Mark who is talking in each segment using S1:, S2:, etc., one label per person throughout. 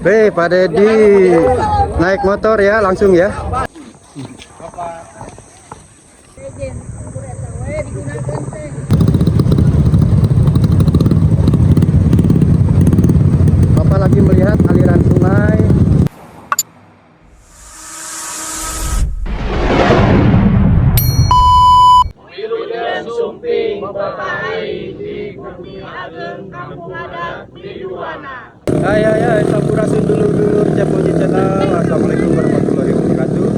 S1: Pak Dedi naik motor ya langsung ya. Bapak lagi melihat aliran sungai.
S2: Wilujeng Sumping Bapak di Bumi Ageng Kampung Adat Miduana.
S1: Hai, sampurasun dulur-dulur Cepoji Channel. Assalamualaikum warahmatullahi wabarakatuh.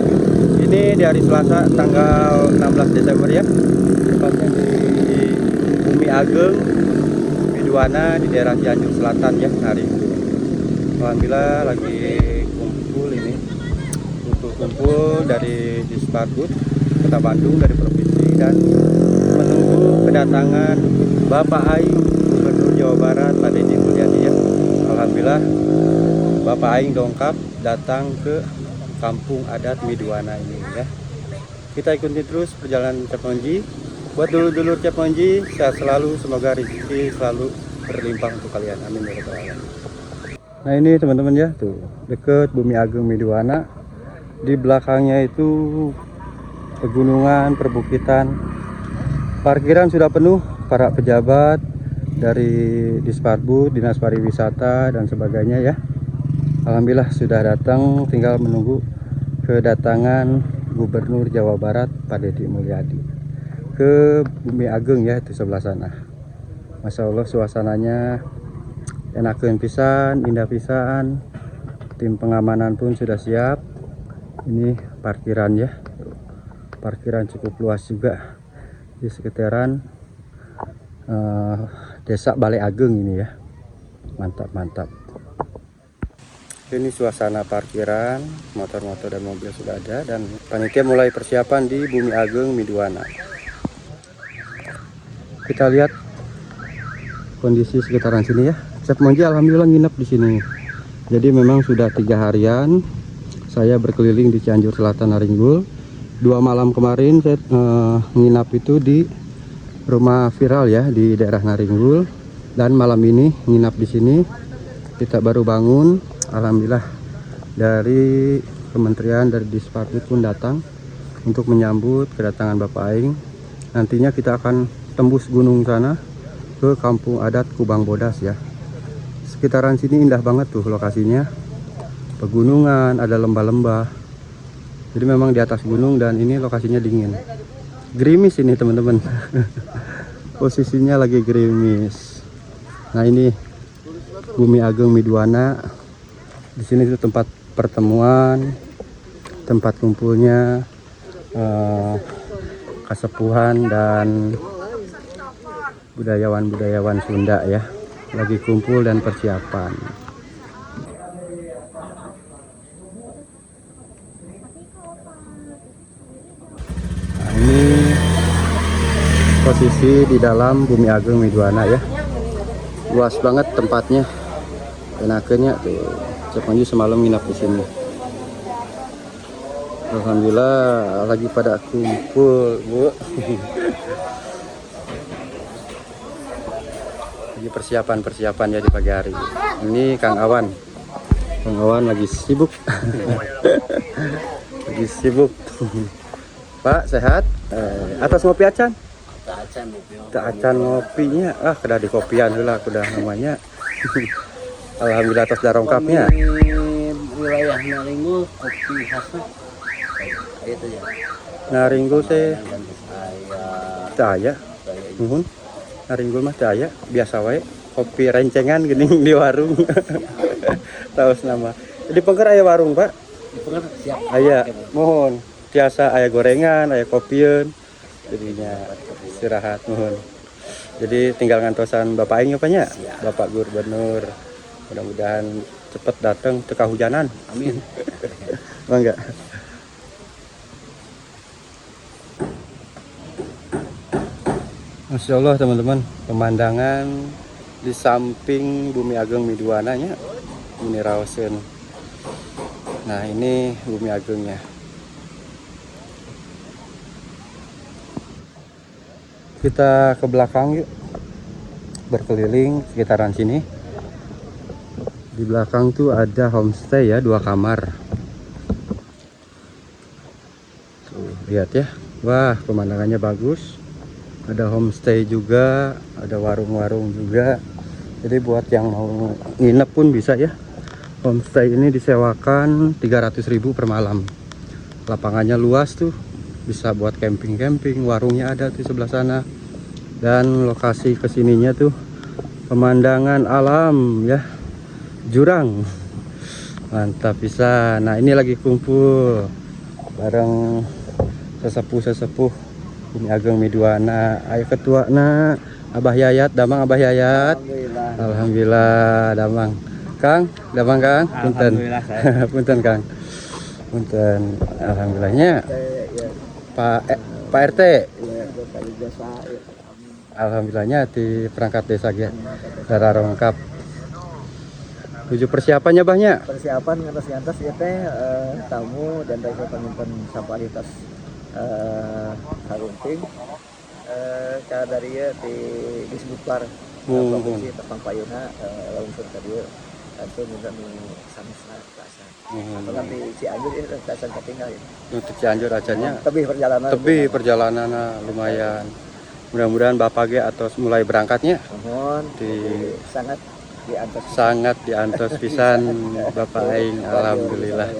S1: Ini di hari Selasa tanggal 16 Desember ya. Tepatnya di Bumi Ageng Miduana di daerah Cianjur Selatan ya hari ini. Alhamdulillah lagi kumpul ini. Kumpul dari Disparbud Kota Bandung dari provinsi dan menunggu kedatangan Bapak Aing Gubernur Jawa Barat Pak Dedi Mulyadi ya. Alhamdulillah Bapak Aing dongkap datang ke kampung adat Miduana ini ya. Kita ikuti terus perjalanan Ceponji. Buat dulur-dulur Ceponji, sehat selalu, semoga rezeki selalu berlimpah untuk kalian. Amin ya rabbal alamin. Nah ini teman-teman ya, tuh deket Bumi Ageng Miduana. Di belakangnya itu pegunungan, perbukitan. Parkiran sudah penuh, para pejabat dari Disparbud, Dinas Pariwisata dan sebagainya ya. Alhamdulillah sudah datang, tinggal menunggu kedatangan Gubernur Jawa Barat Pak Dedi Mulyadi ke Bumi Ageng ya, itu sebelah sana. Masya Allah suasananya enakeun pisan, indah pisan. Tim pengamanan pun sudah siap. Ini parkiran ya, parkiran cukup luas juga di sekitaran Desa Balai Ageng ini ya. Mantap. Ini suasana parkiran, motor-motor dan mobil sudah ada dan panitia mulai persiapan di Bumi Ageng Miduana. Kita lihat kondisi sekitaran sini ya. Ceponji alhamdulillah nginep di sini. Jadi memang sudah 3 harian saya berkeliling di Cianjur Selatan Naringgul. 2 malam kemarin saya nginap itu di rumah viral ya di daerah Naringgul dan malam ini nginap di sini. Kita baru bangun, alhamdulillah dari kementerian dari Disparbud pun datang untuk menyambut kedatangan Bapak Aing. Nantinya kita akan tembus gunung sana ke kampung adat Kubang Bodas ya. Sekitaran sini indah banget tuh lokasinya. Pegunungan, ada lembah-lembah. Jadi memang di atas gunung dan ini lokasinya dingin. Gerimis ini teman-teman. Posisinya lagi gerimis. Nah ini Bumi Ageng Miduana. Di sini itu tempat pertemuan, tempat kumpulnya kasepuhan dan budayawan-budayawan Sunda ya. Lagi kumpul dan persiapan. Nah, ini posisi di dalam Bumi Ageng Miduana ya. Luas banget tempatnya. Enakennya tuh. Ceponji semalam nginap di sini. Alhamdulillah lagi pada kumpul, Bu. Lagi persiapan ya di pagi hari. Ini Kang Awan. Kang Awan lagi sibuk. Lagi sibuk. Pak, sehat? Atas ngopi acan? Tak acan ngopinya. Kedah di kopian heula kudah namanya. Alhamdulillah atas darongkapnya.
S3: Wilayah Naringgul kopi khasnya itu ya.
S1: Naringgul teh teu aya. Nuhun. Naringgul mah teu aya, biasa wae kopi rencengan geuning di warung. Taos nama. Di Pengker aya warung, Pak?
S3: Di Pengker siap.
S1: Aya. Mohon. Biasa aya gorengan, aya kopieun. Jadinya istirahat mohon. Jadi tinggal ngantosan Bapak Aing apanya? Bapak Gubernur. Mudah-mudahan cepat datang teu kahujanan.
S3: Amin.
S1: Bangga. Masya Allah teman-teman, pemandangan di samping Bumi Ageng Miduana nya ini raoseun. Nah ini Bumi Agengnya. Kita ke belakang yuk, berkeliling sekitaran sini. Di Di belakang tuh ada homestay ya, 2 kamar. Tuh, lihat ya. Wah, pemandangannya bagus. Ada homestay juga, ada warung-warung juga. Jadi buat yang mau nginep pun bisa ya. Homestay ini disewakan 300.000 per malam. Lapangannya luas tuh, bisa buat camping-camping. Warungnya ada tuh sebelah sana. Dan lokasi kesininya tuh pemandangan alam ya, jurang. Mantap bisa. Nah, ini lagi kumpul bareng sesepuh Bumi Ageng Midwana. Ayo ketua na Abah Yayat, damang Abah Yayat. Alhamdulillah damang. Kang, damang Kang. Punten. Punten Kang. Punten. Alhamdulillahnya. Pak RT. Alhamdulillahnya di perangkat desa ya. Darah lengkap. Tujuh persiapannya Bahnya.
S3: Persiapan ngantos ya teh tamu dan dari penyimpan sampah di tas Harunting cara dari ya di Sebupar provinsi Tepang Payuna langsung tadi itu minta sama rasa apalagi di Cianjur ya rasa ketinggal ya
S1: Untuk Cianjur acanya
S3: tebih
S1: perjalanan lumayan. Mudah-mudahan Bapak G atau mulai berangkatnya
S3: mohon
S1: sangat diantos pisan Bapak Aing. Alhamdulillah.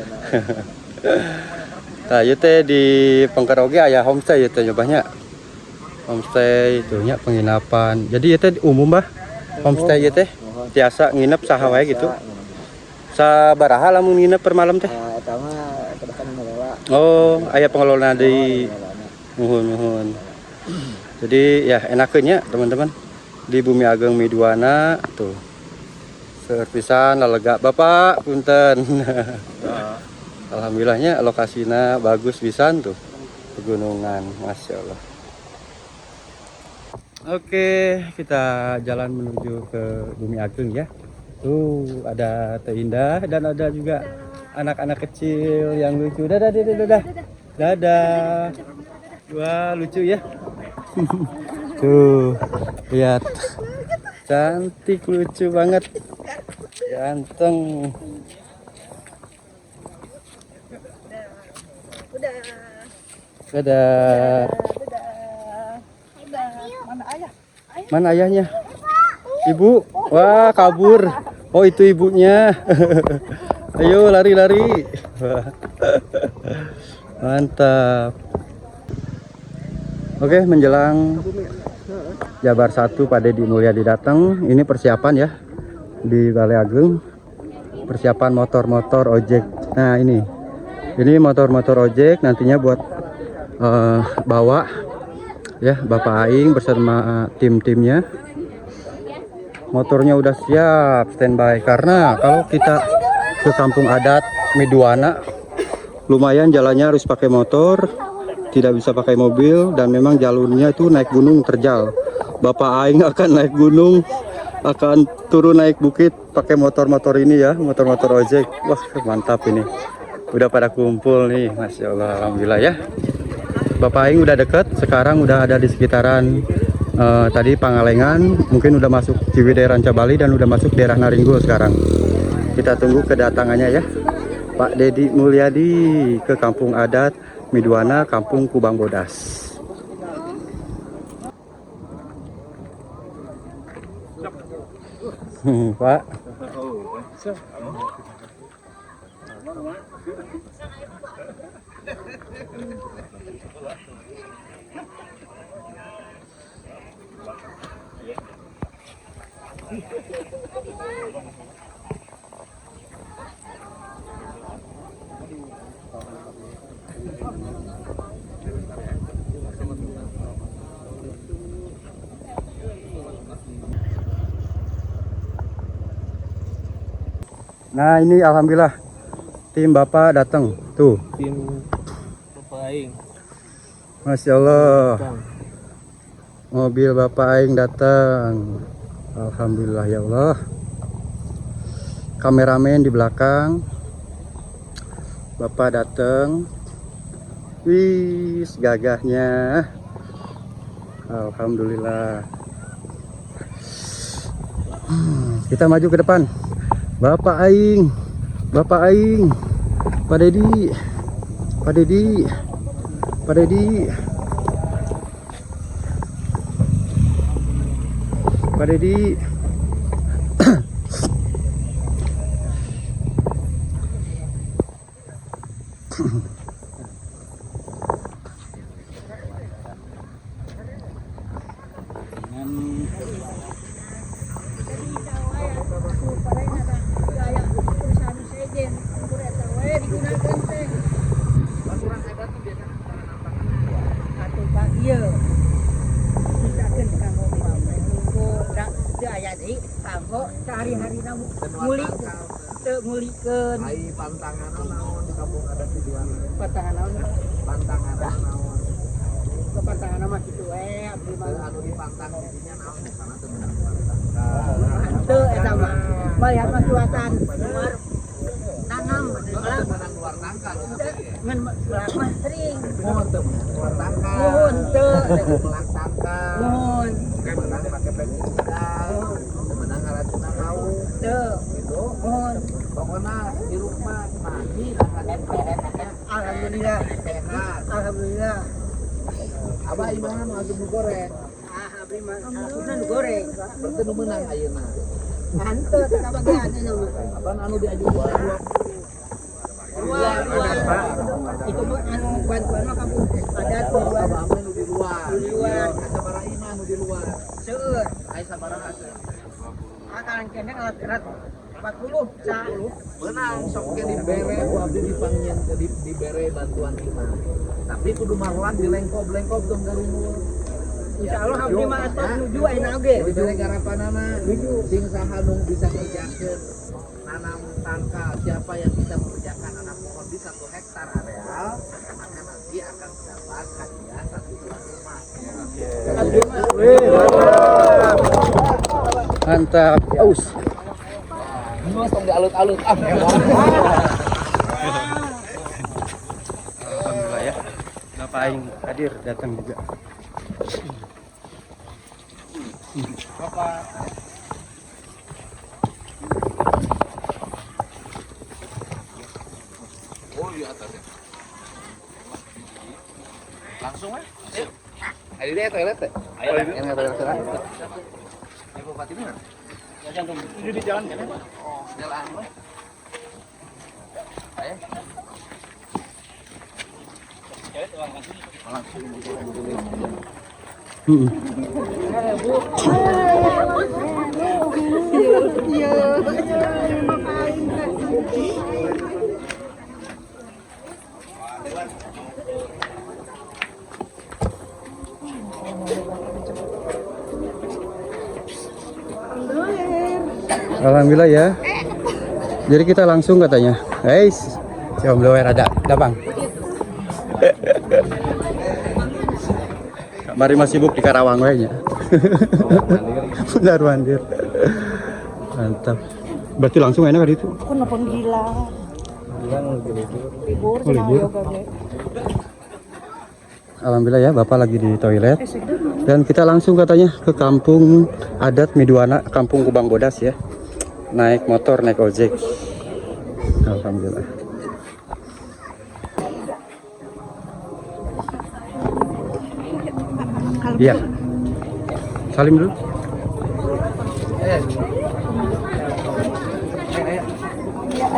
S1: Nah, ieu teh di Pengkeroge aya homestay ieu teh nyobanya. Homestay itu nya penginapan. Jadi ieu teh umum Bah. Homestay ieu teh tiasa nginep saha wae gitu. Sabaraha lamun nginep per malam teh?
S3: Eta mah kedepan mengelola.
S1: Oh, aya pengelola deui. Nuhun. Jadi ya enakeun nya teman-teman. Di Bumi Ageng Midwana tuh. Seueur pisan lalega Bapak punten. Alhamdulillahnya lokasinya bagus pisan tuh. Pegunungan, Masya Allah. Oke, kita jalan menuju ke Bumi Ageng ya. Tuh ada Teh Indah dan ada juga anak-anak kecil yang lucu. Dadah. Wah, lucu ya. Tuh, lihat. Cantik, lucu banget. Ganteng. Dadah. Mana ayahnya? Ibu. Wah, kabur. Oh, itu ibunya. Ayo lari-lari. Mantap. Oke, menjelang Jabar 1 Pak Deddy Mulyadi datang. Ini persiapan ya di Balai Ageng. Persiapan motor-motor ojek. Nah, ini motor-motor ojek nantinya buat bawa ya Bapak Aing bersama tim-timnya. Motornya udah siap standby karena kalau kita ke kampung adat Midwana lumayan jalannya harus pakai motor, tidak bisa pakai mobil dan memang jalurnya itu naik gunung terjal. Bapak Aing akan naik gunung, akan turun naik bukit pakai motor-motor ini ya, motor-motor ojek. Wah, mantap ini. Udah pada kumpul nih, Masya Allah, alhamdulillah ya. Bapak Aing udah deket, sekarang udah ada di sekitaran tadi Pangalengan, mungkin udah masuk Ciwidey Ranca Bali dan udah masuk daerah Naringgul sekarang. Kita tunggu kedatangannya ya, Pak Deddy Mulyadi ke kampung adat Midwana, Kampung Kubang Bodas. Pak. Nah, ini alhamdulillah tim Bapak datang tuh.
S3: Tim Bapak Aing.
S1: Masya Allah. Mobil Bapak Aing datang. Alhamdulillah ya Allah. Kameramen di belakang. Bapak datang. Wih, gagahnya. Alhamdulillah. Kita maju ke depan. Bapak Aing, Pak Dedi, Pak Dedi, Pak Dedi, Pak Dedi.
S2: Hari-hari namu ngulikeun
S3: ai pantangan naon di kampung adat Biduana.
S2: pantangan naon
S3: Pantangan naon.
S2: ke pantangan mah kitu abdi mah
S3: Anu di pantang dinya naon di sana teu menang pantang.
S2: henteu eta mah malihat mah cuatan luar nanam
S3: Teu menang luar tangka nu tapi.
S2: ngan luar mah sering
S3: Mohon teu menang luar tangka.
S2: nuhun teu
S3: Melang tangka.
S2: nuhun
S3: Teu menang make pestisida. Teu menang racuna kau.
S2: teu
S3: Gitu.
S2: nuhun
S3: Pokoknya di rumah mandi akan
S2: alhamdulillah
S3: sehat.
S2: alhamdulillah
S3: Abah iman adu goreng.
S2: abdi mah alhamdulillah nu goreng
S3: Berarti nu menang ayeuna.
S2: henteu teh kabagian anu mah
S3: Abah anu diajukan
S2: luar itu mah anu bantuan mah kamu adat luar
S3: Abah mah nu di luar.
S2: Di luar.
S3: Sabaraha iman nu di luar.
S2: seueur
S3: Ai sabaraha asuh.
S2: akalan kene alat-alat 40 sa
S3: Menang sok ge dibere ku abdi dipangieun ke dibere bantuan iman. Tapi kudu marwan dilengkob-lengkob dong garumul.
S2: insyaallah abdi mah atos nuju ayeuna oge
S3: Dibere garapanana sing saha nu bisa kerjakeun nanam tangka, siapa yang bisa mengerjakan nanam pohon di 1 hektar areal, maka nanti akan mendapat hadiah 1 bulan rumah.
S2: abdi mah
S1: Mantap. Aus.
S3: Mas tong dialut-alut
S1: Alhamdulillah ya. Bapak Aing hadir datang juga. Bapak.
S3: Oh iya atasnya. Langsung ya? Ayo. Ada dia toilet teh? Ayo. Yang toilet sana. Ayo Bupati mana?
S1: Ya jantung. Ini di jalan kan, Pak?
S3: Oh, jalan mah. Ayo. Langsung.
S1: Alhamdulillah ya. Jadi kita langsung katanya. Guys, si Om Lower ada, Bang. Mari masih sibuk di Karawang we nya. Benar mandir. Mantap. Berarti langsung enak kali itu.
S2: aku nelpon gila libur
S1: Oh, libur.
S2: yoga ge
S1: Alhamdulillah ya, Bapak lagi di toilet. Dan kita langsung katanya ke kampung adat Miduana, kampung Kubang Bodas ya. Naik motor, naik ojek. Alhamdulillah. Iya. Salim dulu.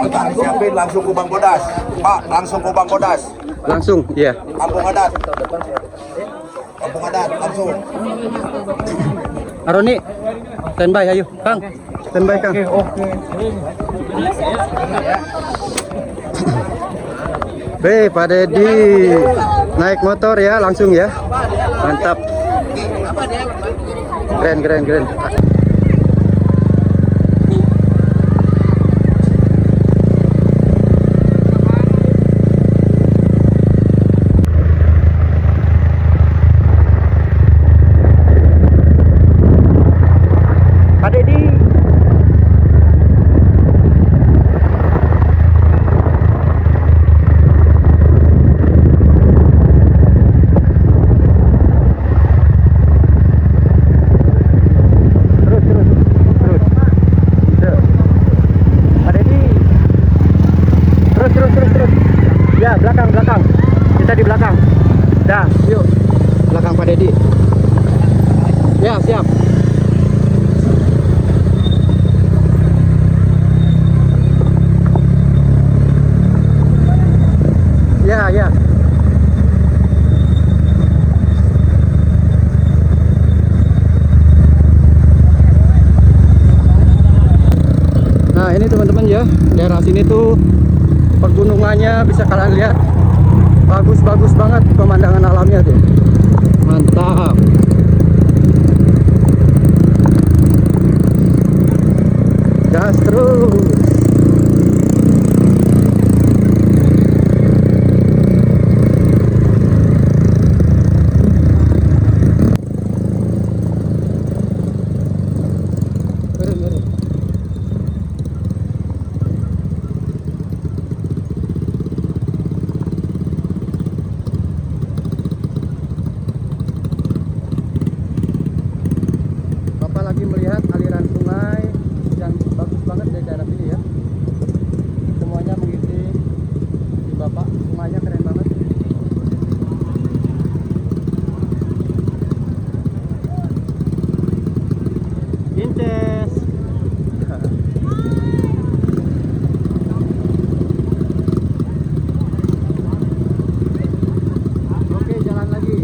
S4: Pak, siapin langsung Kubang Bodas. Pak, langsung Kubang Bodas.
S1: Langsung, iya.
S4: Kampung adat. Kampung adat, langsung.
S1: Aroni, standby ayo, Kang. Standby Kang. Oke. Pak Dedi naik motor ya, langsung ya. Mantap. Keren, keren, keren. Pak Dedi. Ya, belakang, belakang. Kita di belakang. Dah, yuk. Belakang Pak Dedi. Ya, siap. Ya, ya. Nah, ini teman-teman ya, daerah sini tuh pegunungannya bisa kalian lihat. Bagus-bagus banget pemandangan alamnya tuh. Mantap. Gas terus. Bapak lagi melihat aliran sungai yang bagus banget di daerah sini ya. Semuanya mengisi di Bapak, sungainya keren banget. Inces. Oke, jalan lagi.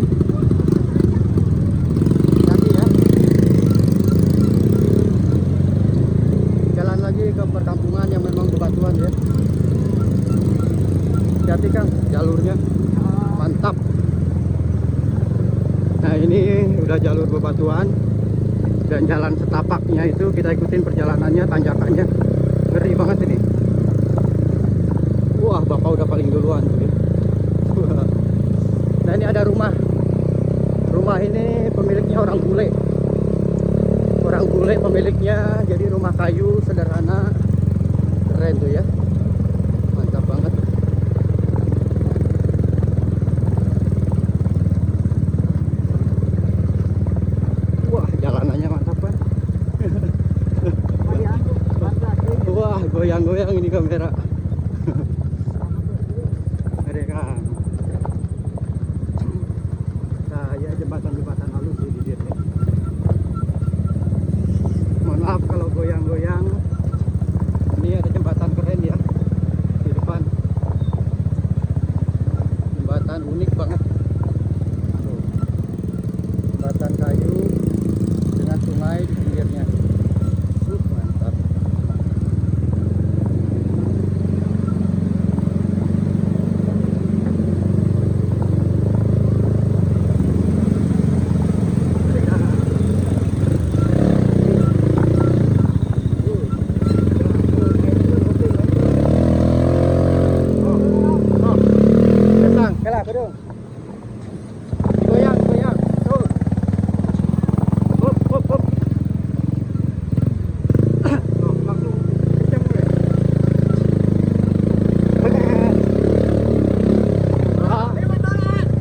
S1: Jalan lagi ke perkampungan yang memang bebatuan ya. Hati-hati Kang, jalurnya mantap. Nah, ini udah jalur bebatuan dan jalan setapaknya itu kita ikutin perjalanannya, tanjakannya ngeri banget ini. Wah, Bapak udah paling duluan tuh ya. Nah, ini ada rumah. Rumah ini pemiliknya orang bule. Orang bule pemiliknya, jadi rumah kayu sederhana, keren tuh ya, mantap banget. Wah, jalanannya mantap banget. Wah, goyang-goyang ini kamera. Ada kan? Nah, ya jembatan-jembatan halus sih di sini. Maaf kalau goyang-goyang. Ini ada jembatan keren ya di depan. Jembatan unik banget. Tuh. Jembatan kayu dengan sungai di pinggirnya. Mantap. Goyang, goyang, tuh. Hop, hop, hop. Tuh, langsung kencang gue.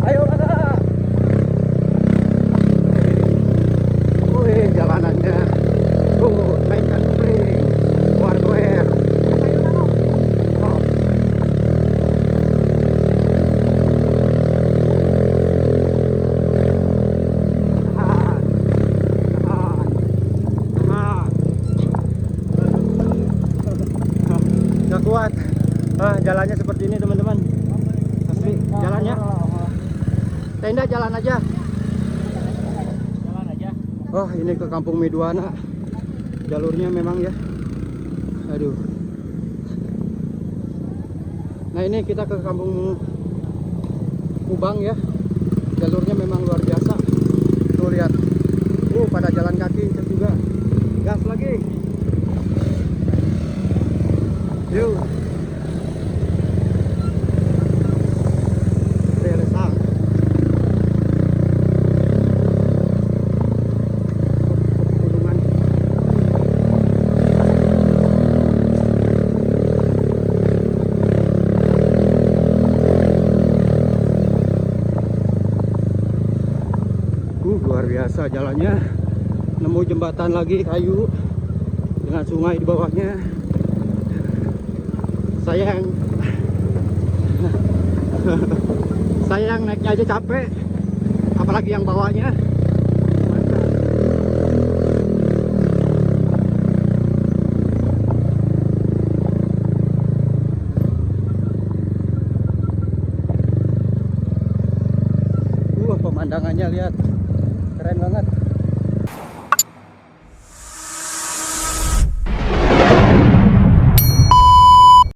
S1: Ayo mana? Wih, jalanannya. Naikkan kuping. War-war. Nggak kuat. Jalannya seperti ini teman-teman. Asli, jalannya. Tenda jalan aja. Jalan aja. Oh, ini ke Kampung Meduana. Jalurnya memang ya. Aduh. Nah, ini kita ke Kampung Kubang ya. Jalurnya memang luar biasa. Tuh lihat. Pada jalan kaki juga. Gas lagi. Yuk. Relesang. Gunungan. Luar biasa jalannya. Nemu jembatan lagi kayu dengan sungai di bawahnya. Sayang.
S2: Saya yang naiknya aja capek, apalagi yang bawanya.
S1: Pemandangannya lihat, keren banget.